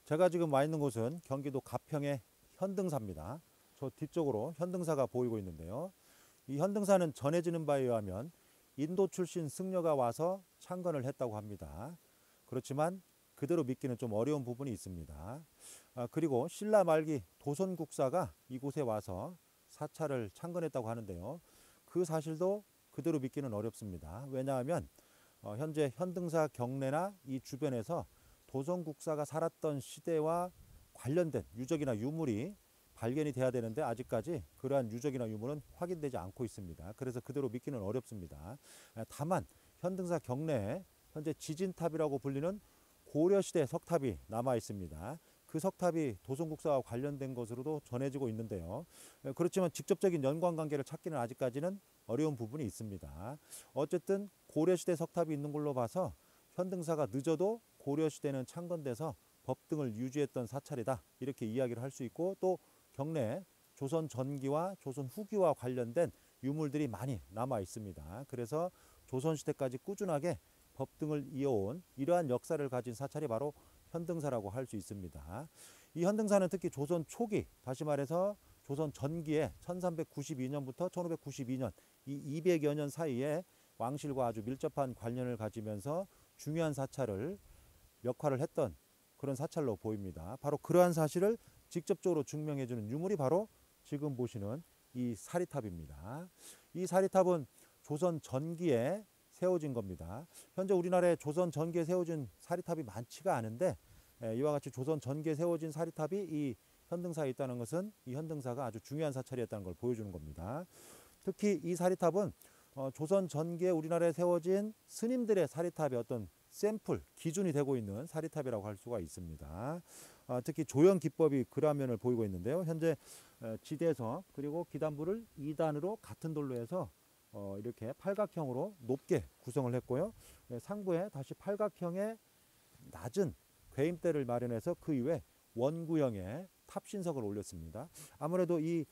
제가 지금 와 있는 곳은 경기도 가평의 현등사입니다. 저 뒤쪽으로 현등사가 보이고 있는데요. 이 현등사는 전해지는 바에 의하면 인도 출신 승려가 와서 창건을 했다고 합니다. 그렇지만 그대로 믿기는 좀 어려운 부분이 있습니다. 그리고 신라 말기 도선국사가 이곳에 와서 사찰을 창건했다고 하는데요. 그 사실도 그대로 믿기는 어렵습니다. 왜냐하면 현재 현등사 경내나 이 주변에서 도선국사가 살았던 시대와 관련된 유적이나 유물이 발견이 돼야 되는데 아직까지 그러한 유적이나 유물은 확인되지 않고 있습니다. 그래서 그대로 믿기는 어렵습니다. 다만 현등사 경내에 현재 지진탑이라고 불리는 고려시대 석탑이 남아 있습니다. 그 석탑이 도선국사와 관련된 것으로도 전해지고 있는데요. 그렇지만 직접적인 연관관계를 찾기는 아직까지는 어려운 부분이 있습니다. 어쨌든 고려시대 석탑이 있는 걸로 봐서 현등사가 늦어도 고려시대는 창건돼서 법등을 유지했던 사찰이다, 이렇게 이야기를 할 수 있고, 또 경내에 조선 전기와 조선 후기와 관련된 유물들이 많이 남아 있습니다. 그래서 조선시대까지 꾸준하게 법등을 이어온 이러한 역사를 가진 사찰이 바로 현등사라고 할 수 있습니다. 이 현등사는 특히 조선 초기, 다시 말해서 조선 전기에 1392년부터 1592년 이 200여 년 사이에 왕실과 아주 밀접한 관련을 가지면서 중요한 사찰을 역할을 했던 그런 사찰로 보입니다. 바로 그러한 사실을 직접적으로 증명해주는 유물이 바로 지금 보시는 이 사리탑입니다. 이 사리탑은 조선 전기에 세워진 겁니다. 현재 우리나라에 조선 전기에 세워진 사리탑이 많지가 않은데, 이와 같이 조선 전기에 세워진 사리탑이 이 현등사에 있다는 것은 이 현등사가 아주 중요한 사찰이었다는 걸 보여주는 겁니다. 특히 이 사리탑은 조선 전기에 우리나라에 세워진 스님들의 사리탑의 어떤 샘플, 기준이 되고 있는 사리탑이라고 할 수가 있습니다. 특히 조형 기법이 그라면을 보이고 있는데요. 현재 지대석 그리고 기단부를 2단으로 같은 돌로 해서 이렇게 팔각형으로 높게 구성을 했고요. 상부에 다시 팔각형의 낮은 괴임대를 마련해서 그 이후에 원구형의 탑신석을 올렸습니다. 아무래도 이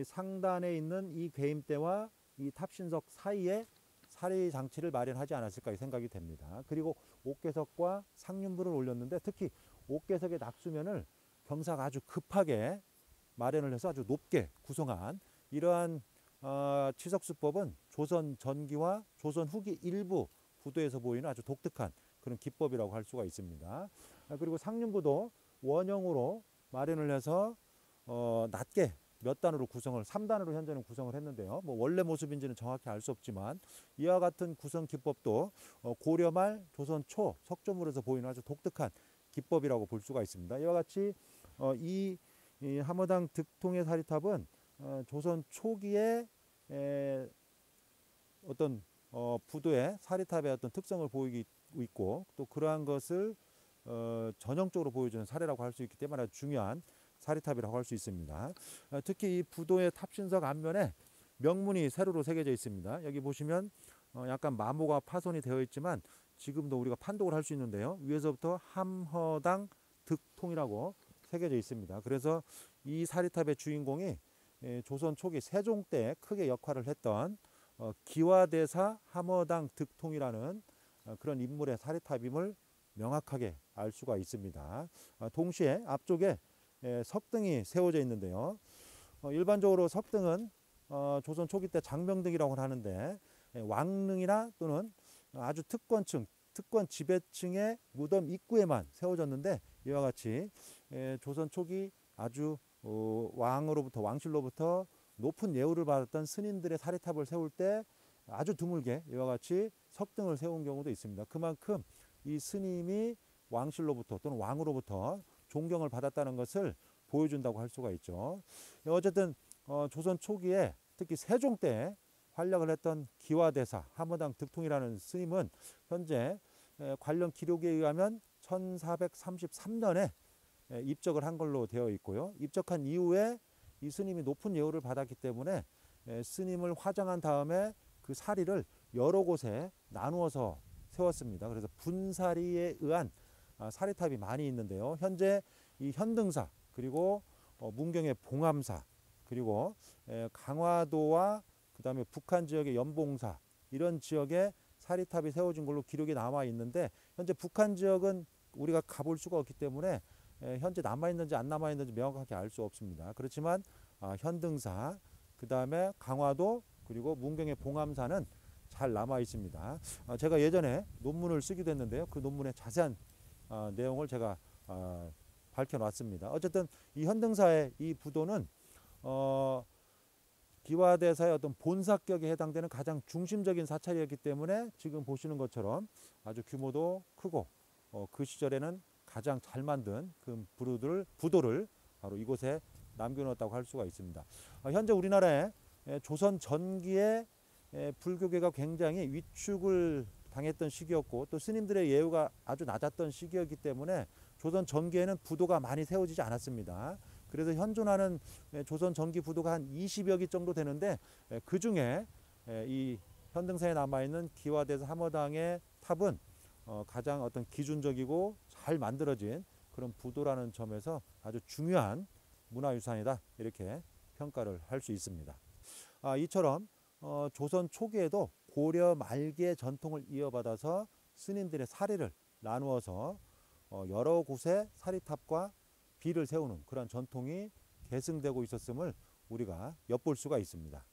상단에 있는 이 괴임대와 이 탑신석 사이에 사리 장치를 마련하지 않았을까 생각이 됩니다. 그리고 옥계석과 상륜부를 올렸는데, 특히 옥계석의 낙수면을 경사가 아주 급하게 마련을 해서 아주 높게 구성한 이러한 치석수법은 조선 전기와 조선 후기 일부 부두에서 보이는 아주 독특한 그런 기법이라고 할 수가 있습니다. 그리고 상륜부도 원형으로 마련을 해서 낮게 몇 단으로 구성을, 3단으로 현재는 구성을 했는데요. 뭐 원래 모습인지는 정확히 알 수 없지만 이와 같은 구성 기법도 고려 말 조선 초 석조물에서 보이는 아주 독특한 기법이라고 볼 수가 있습니다. 이와 같이 이 함어당 득통의 사리탑은 조선 초기에 어떤 부두의 사리탑의 어떤 특성을 보이고 있고, 또 그러한 것을 전형적으로 보여주는 사례라고 할 수 있기 때문에 아주 중요한 사리탑이라고 할 수 있습니다. 특히 이 부도의 탑신석 앞면에 명문이 세로로 새겨져 있습니다. 여기 보시면 약간 마모가 파손이 되어 있지만 지금도 우리가 판독을 할 수 있는데요. 위에서부터 함허당 득통이라고 새겨져 있습니다. 그래서 이 사리탑의 주인공이 조선 초기 세종 때 크게 역할을 했던 기와대사 함허당 득통이라는 그런 인물의 사리탑임을 명확하게 알 수가 있습니다. 동시에 앞쪽에 석등이 세워져 있는데요. 일반적으로 석등은 조선 초기 때 장명등이라고 하는데, 왕릉이나 또는 아주 특권층, 특권 지배층의 무덤 입구에만 세워졌는데, 이와 같이 조선 초기 아주 왕으로부터, 왕실로부터 높은 예우를 받았던 스님들의 사리탑을 세울 때 아주 드물게 이와 같이 석등을 세운 경우도 있습니다. 그만큼 이 스님이 왕실로부터 또는 왕으로부터 존경을 받았다는 것을 보여준다고 할 수가 있죠. 어쨌든 조선 초기에 특히 세종 때 활약을 했던 기와대사 함어당 득통이라는 스님은 현재 관련 기록에 의하면 1433년에 입적을 한 걸로 되어 있고요. 입적한 이후에 이 스님이 높은 예우를 받았기 때문에 스님을 화장한 다음에 그 사리를 여러 곳에 나누어서 세웠습니다. 그래서 분사리에 의한 사리탑이 많이 있는데요. 현재 이 현등사, 그리고 문경의 봉암사, 그리고 강화도와 그 다음에 북한 지역의 연봉사, 이런 지역에 사리탑이 세워진 걸로 기록이 남아 있는데, 현재 북한 지역은 우리가 가볼 수가 없기 때문에 현재 남아있는지 안 남아있는지 명확하게 알 수 없습니다. 그렇지만 현등사, 그 다음에 강화도, 그리고 문경의 봉암사는 잘 남아 있습니다. 제가 예전에 논문을 쓰기도 했는데요. 그 논문의 자세한 내용을 제가 밝혀놨습니다. 어쨌든 이 현등사의 이 부도는 기와대사의 어떤 본사격에 해당되는 가장 중심적인 사찰이었기 때문에 지금 보시는 것처럼 아주 규모도 크고 그 시절에는 가장 잘 만든 그 부도를 바로 이곳에 남겨놓았다고 할 수가 있습니다. 현재 우리나라에 조선 전기에 불교계가 굉장히 위축을 당했던 시기였고 또 스님들의 예우가 아주 낮았던 시기였기 때문에 조선 전기에는 부도가 많이 세워지지 않았습니다. 그래서 현존하는 조선 전기 부도가 한 20여 기 정도 되는데 그 중에 이 현등사에 남아있는 기와대사 함어당의 탑은 가장 어떤 기준적이고 잘 만들어진 그런 부도라는 점에서 아주 중요한 문화유산이다, 이렇게 평가를 할 수 있습니다. 이처럼 조선 초기에도 고려 말기의 전통을 이어받아서 스님들의 사리를 나누어서 여러 곳에 사리탑과 비를 세우는 그런 전통이 계승되고 있었음을 우리가 엿볼 수가 있습니다.